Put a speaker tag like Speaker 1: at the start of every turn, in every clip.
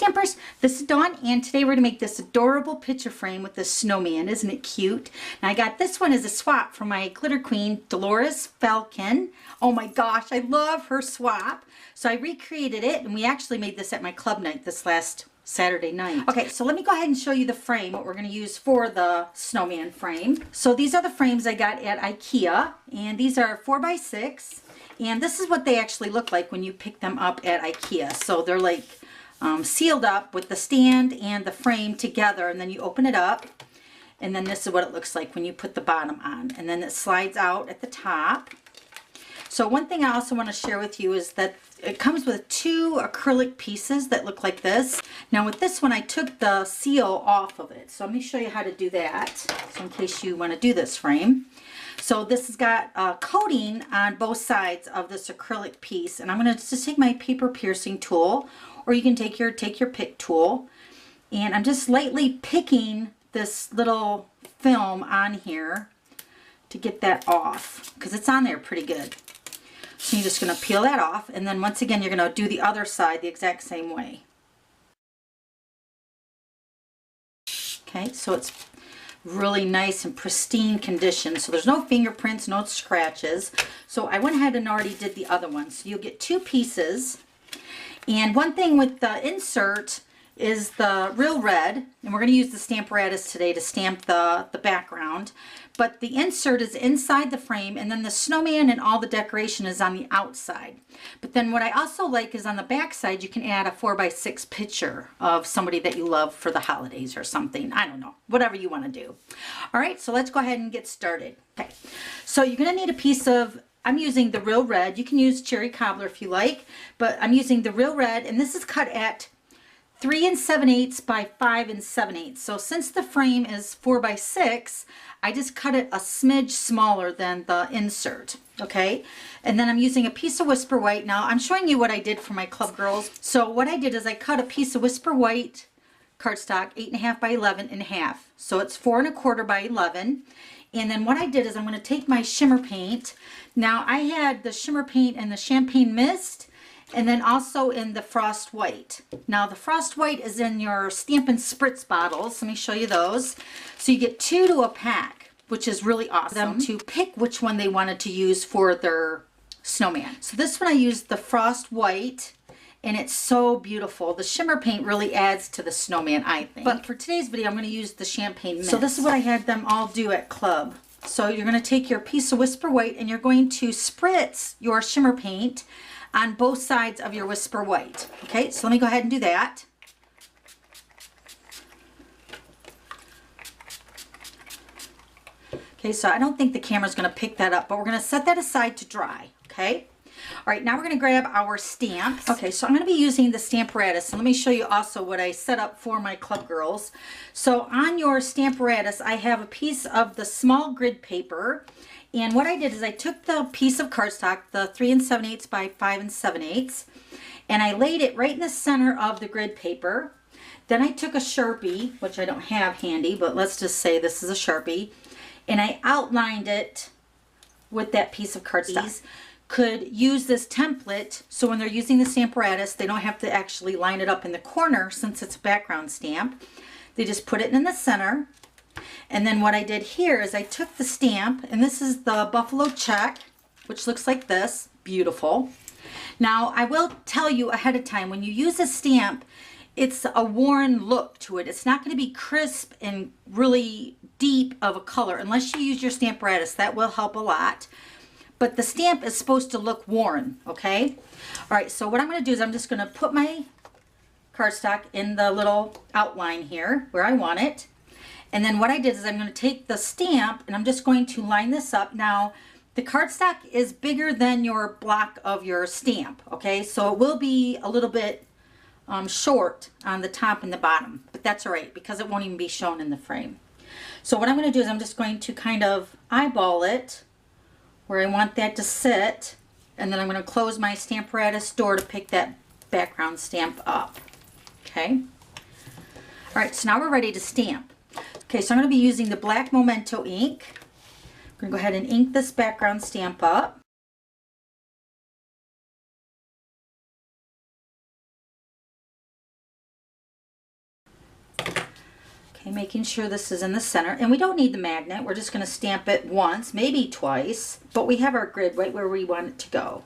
Speaker 1: Stampers, this is Dawn, and today we're going to make this adorable picture frame with this snowman. Isn't it cute? Now I got this one as a swap from my glitter queen, Dolores Falcon. Oh my gosh, I love her swap. So I recreated it, and we actually made this at my club night this last Saturday night. Okay, so let me go ahead and show you the frame, what we're going to use for the snowman frame. So these are the frames I got at IKEA, and these are 4x6, and this is what they actually look like when you pick them up at IKEA. So they're like sealed up with the stand and the frame together, and then you open it up, and then this is what it looks like when you put the bottom on, and then it slides out at the top. So one thing I also want to share with you is that it comes with 2 acrylic pieces that look like this. Now with this one, I took the seal off of it, so let me show you how to do that, so in case you want to do this frame. So this has got a coating on both sides of this acrylic piece, and I'm going to just take my paper piercing tool, or you can take your pick tool, and I'm just lightly picking this little film on here to get that off, because it's on there pretty good. So you're just going to peel that off, and then once again you're going to do the other side the exact same way. Okay, so it's really nice and pristine condition, so there's no fingerprints, no scratches. So I went ahead and already did the other one. So you'll get 2 pieces, and one thing with the insert is the real red, and we're going to use the Stamparatus today to stamp the background, but the insert is inside the frame, and then the snowman and all the decoration is on the outside. But then what I also like is on the back side you can add a 4x6 picture of somebody that you love for the holidays or something. I don't know, whatever you want to do. All right, so let's go ahead and get started. Okay, so you're going to need a piece of, I'm using the real red. You can use cherry cobbler if you like, but I'm using the real red, and this is cut at 3 7/8 by 5 7/8. So since the frame is 4x6, I just cut it a smidge smaller than the insert. Okay, and then I'm using a piece of Whisper White. Now I'm showing you what I did for my club girls. So what I did is I cut a piece of Whisper White cardstock, 8.5 by 11 in half. So it's 4 1/4 by 11. And then what I did is I'm going to take my shimmer paint. Now I had the shimmer paint and the champagne mist, and then also in the frost white. Now the frost white is in your Stampin' Spritz bottles. Let me show you those. So you get 2 to a pack, which is really awesome, to pick which one they wanted to use for their snowman. So this one I used the frost white, and it's so beautiful. The shimmer paint really adds to the snowman, I think. But for today's video, I'm going to use the champagne mist. So this is what I had them all do at club. So you're going to take your piece of Whisper White, and you're going to spritz your shimmer paint on both sides of your Whisper White. Okay, so let me go ahead and do that. Okay, so I don't think the camera's going to pick that up, but we're going to set that aside to dry. Okay. All right, now we're going to grab our stamps. Okay, so I'm going to be using the Stamparatus, and let me show you also what I set up for my club girls. So on your Stamparatus, I have a piece of the small grid paper, and what I did is I took the piece of cardstock, the 3 7/8 by 5 7/8, and I laid it right in the center of the grid paper. Then I took a Sharpie, which I don't have handy, but let's just say this is a Sharpie, and I outlined it with that piece of cardstock. Could use this template, so when they're using the Stamparatus, they don't have to actually line it up in the corner since it's a background stamp. They just put it in the center. And then what I did here is I took the stamp, and this is the buffalo check, which looks like this. Beautiful. Now I will tell you ahead of time, when you use a stamp, it's a worn look to it. It's not going to be crisp and really deep of a color unless you use your Stamparatus. That will help a lot. But the stamp is supposed to look worn, okay? All right, so what I'm going to do is I'm just going to put my cardstock in the little outline here where I want it. And then what I did is I'm going to take the stamp, and I'm just going to line this up. Now, the cardstock is bigger than your block of your stamp, okay? So it will be a little bit short on the top and the bottom, but that's all right because it won't even be shown in the frame. So what I'm going to do is I'm just going to kind of eyeball it where I want that to sit, and then I'm going to close my Stamparatus door to pick that background stamp up. Okay. All right, so now we're ready to stamp. Okay, so I'm going to be using the black Memento ink. I'm going to go ahead and ink this background stamp up. Okay, making sure this is in the center. And we don't need the magnet. We're just going to stamp it once, maybe twice. But we have our grid right where we want it to go.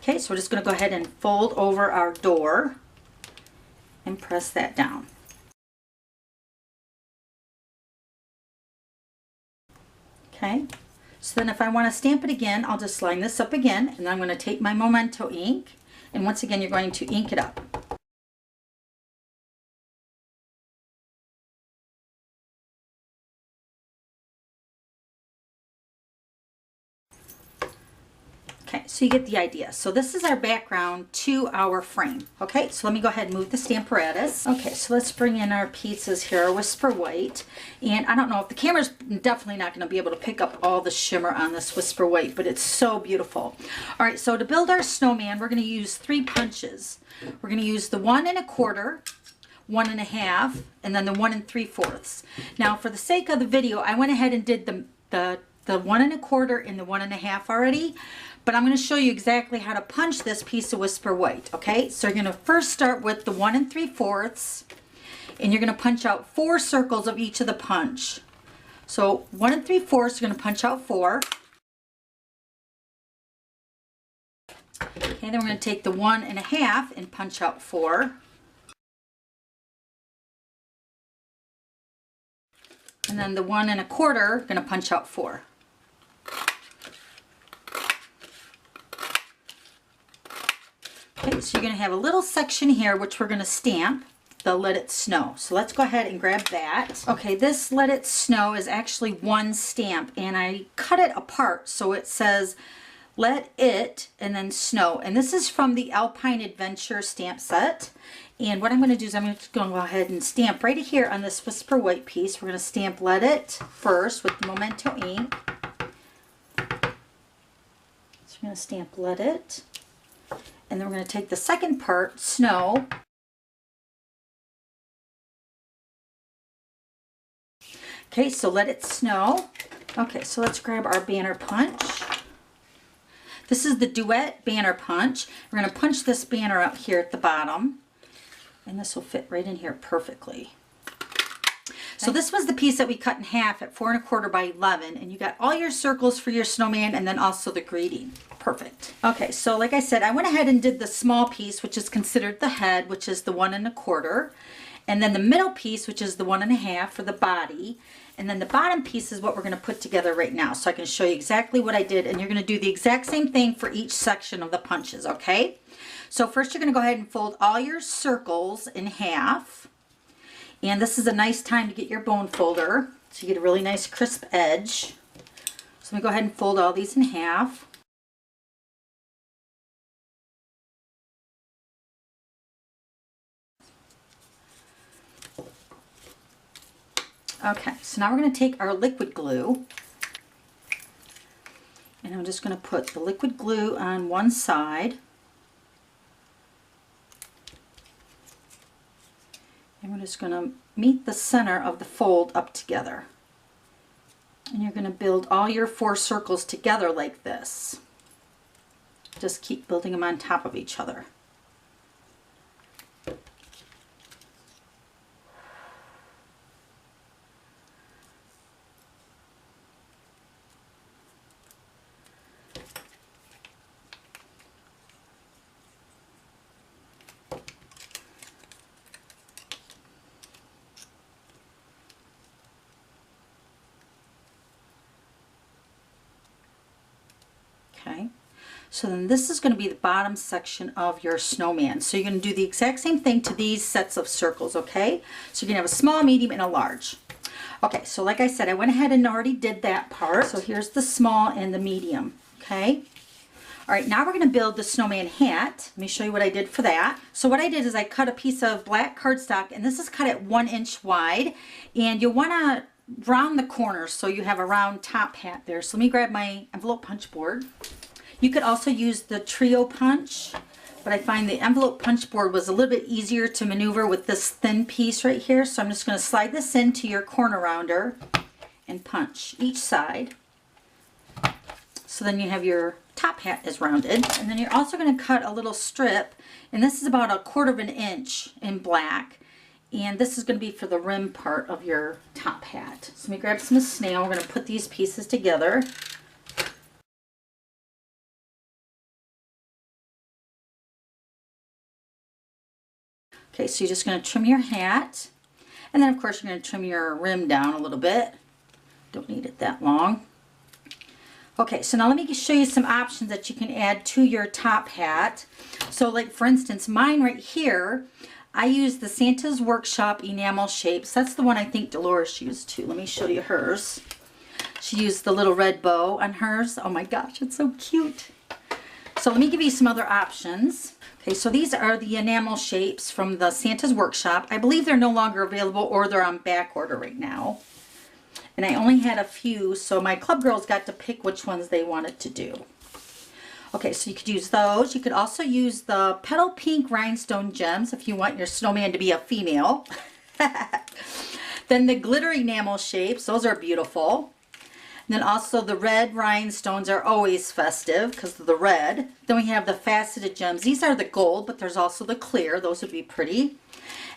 Speaker 1: Okay, so we're just going to go ahead and fold over our door and press that down. Okay, so then if I want to stamp it again, I'll just line this up again, and I'm going to take my Memento ink, and once again you're going to ink it up. Okay, so you get the idea. So this is our background to our frame. Okay, so let me go ahead and move the Stamparatus. Okay, so let's bring in our pieces here, Whisper White. And I don't know if the camera's definitely not going to be able to pick up all the shimmer on this Whisper White, but it's so beautiful. All right, so to build our snowman, we're going to use 3 punches. We're going to use the 1 1/4, 1 1/2, and then the 1 3/4. Now, for the sake of the video, I went ahead and did the 1 1/4 and the 1 1/2 already. But I'm going to show you exactly how to punch this piece of Whisper White, okay? So you're going to first start with the 1 3/4, and you're going to punch out 4 circles of each of the punch. So 1 3/4, you're going to punch out 4. Okay, then we're going to take the 1 1/2 and punch out 4. And then the 1 1/4, going to punch out 4. Okay, so you're going to have a little section here which we're going to stamp the Let It Snow. So let's go ahead and grab that. Okay, this Let It Snow is actually one stamp, and I cut it apart so it says Let It and then Snow. And this is from the Alpine Adventure stamp set. And what I'm going to do is I'm just going to go ahead and stamp right here on this Whisper White piece. We're going to stamp Let It first with the Memento ink. So we're going to stamp Let It. And then we're going to take the second part, Snow. Okay, so Let It Snow. Okay, so let's grab our banner punch. This is the Duet banner punch. We're going to punch this banner up here at the bottom. And this will fit right in here perfectly. So this was the piece that we cut in half at 4 1/4 by 11, and you got all your circles for your snowman and then also the greeting. Perfect. Okay, so like I said, I went ahead and did the small piece, which is considered the head, which is the 1 1/4, and then the middle piece, which is the 1 1/2 for the body, and then the bottom piece is what we're going to put together right now. So I can show you exactly what I did, and you're going to do the exact same thing for each section of the punches, okay? So first you're going to go ahead and fold all your circles in half. And this is a nice time to get your bone folder so you get a really nice crisp edge. So I'm going to go ahead and fold all these in half. Okay, so now we're going to take our liquid glue, and I'm just going to put the liquid glue on one side. And we're just going to meet the center of the fold up together. And you're going to build all your 4 circles together like this. Just keep building them on top of each other. Okay, so then this is going to be the bottom section of your snowman. So you're going to do the exact same thing to these sets of circles, okay? So you're going to have a small, medium, and a large. Okay, so like I said, I went ahead and already did that part. So here's the small and the medium, okay? All right, now we're going to build the snowman hat. Let me show you what I did for that. So what I did is I cut a piece of black cardstock, and this is cut at 1 inch wide, and you'll want to round the corners so you have a round top hat there. So let me grab my envelope punch board. You could also use the trio punch, but I find the envelope punch board was a little bit easier to maneuver with this thin piece right here. So I'm just going to slide this into your corner rounder and punch each side. So then you have your top hat is rounded. And then you're also going to cut a little strip, and this is about 1/4 inch in black. And this is going to be for the rim part of your top hat. So let me grab some snail. We're going to put these pieces together. Okay, so you're just going to trim your hat. And then of course you're going to trim your rim down a little bit. Don't need it that long. Okay, so now let me show you some options that you can add to your top hat. So like for instance, mine right here, I use the Santa's Workshop enamel shapes. That's the one I think Dolores used too. Let me show you hers. She used the little red bow on hers. Oh my gosh, it's so cute. So let me give you some other options. Okay, so these are the enamel shapes from the Santa's Workshop. I believe they're no longer available or they're on back order right now. And I only had a few, so my club girls got to pick which ones they wanted to do. Okay, so you could use those. You could also use the petal pink rhinestone gems if you want your snowman to be a female. Then the glitter enamel shapes, those are beautiful. And then also the red rhinestones are always festive because of the red. Then we have the faceted gems. These are the gold, but there's also the clear. Those would be pretty.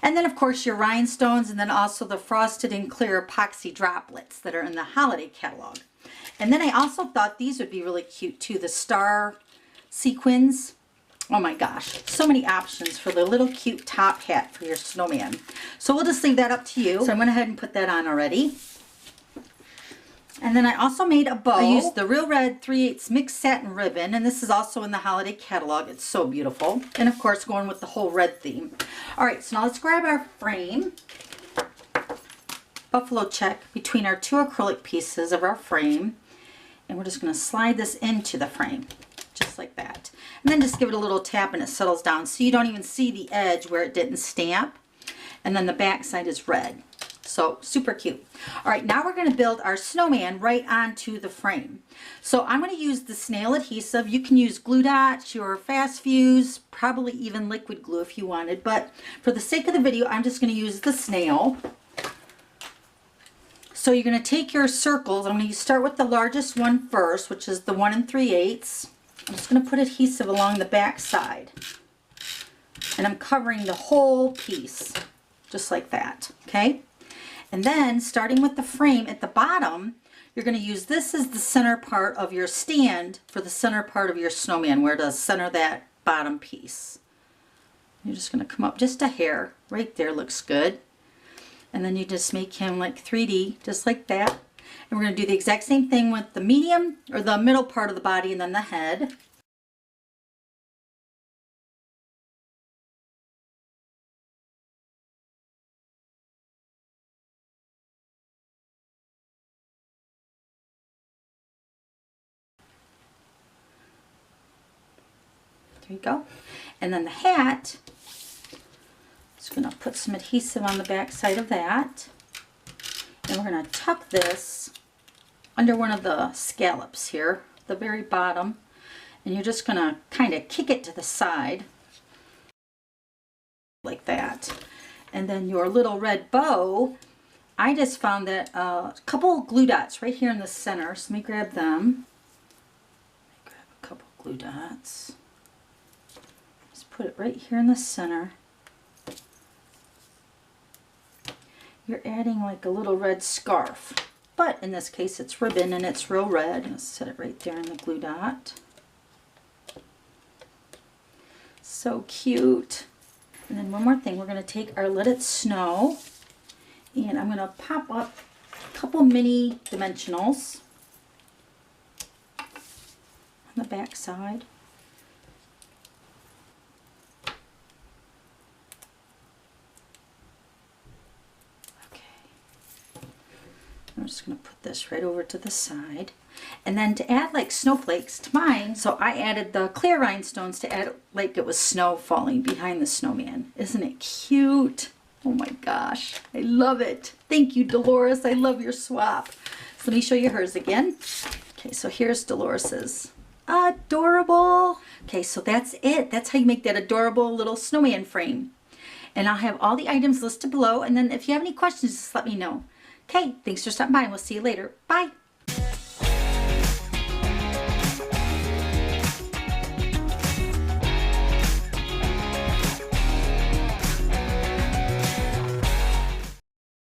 Speaker 1: And then of course your rhinestones, and then also the frosted and clear epoxy droplets that are in the holiday catalog. And then I also thought these would be really cute too, the star sequins. Oh my gosh, so many options for the little cute top hat for your snowman. So we'll just leave that up to you. So I went ahead and put that on already. And then I also made a bow. I used the Real Red 3/8 mixed satin ribbon, and this is also in the holiday catalog. It's so beautiful. And of course going with the whole red theme. All right, so now let's grab our frame. Buffalo check between our two acrylic pieces of our frame. And we're just going to slide this into the frame, just like that. And then just give it a little tap and it settles down so you don't even see the edge where it didn't stamp. And then the back side is red. So super cute. All right, now we're going to build our snowman right onto the frame. So I'm going to use the snail adhesive. You can use glue dots, your fast fuse, probably even liquid glue if you wanted. But for the sake of the video, I'm just going to use the snail. So you're going to take your circles. I'm going to start with the largest one first, which is the 1 3/8. I'm just going to put adhesive along the back side. And I'm covering the whole piece, just like that, okay? And then starting with the frame at the bottom, you're going to use this as the center part of your stand for the center part of your snowman, where to center that bottom piece. You're just going to come up just a hair. Right there looks good. And then you just make him like 3D, just like that. And we're going to do the exact same thing with the medium or the middle part of the body and then the head. There you go. And then the hat, just going to put some adhesive on the back side of that. And we're going to tuck this under one of the scallops here, the very bottom. And you're just going to kind of kick it to the side like that. And then your little red bow, I just found that a couple of glue dots right here in the center. So let me grab them. Grab a couple glue dots. Just put it right here in the center. You're adding like a little red scarf, but in this case it's ribbon and it's real red. I'll set it right there in the glue dot. So cute. And then one more thing, we're going to take our Let It Snow and I'm going to pop up a couple mini dimensionals on the back side. I'm just going to put this right over to the side. And then to add like snowflakes to mine, so I added the clear rhinestones to add like it was snow falling behind the snowman. Isn't it cute? Oh my gosh, I love it. Thank you, Dolores. I love your swap. So let me show you hers again. Okay, so here's Dolores's. Adorable. Okay, so that's it. That's how you make that adorable little snowman frame. And I'll have all the items listed below. And then if you have any questions, just let me know. Okay, thanks for stopping by and we'll see you later. Bye.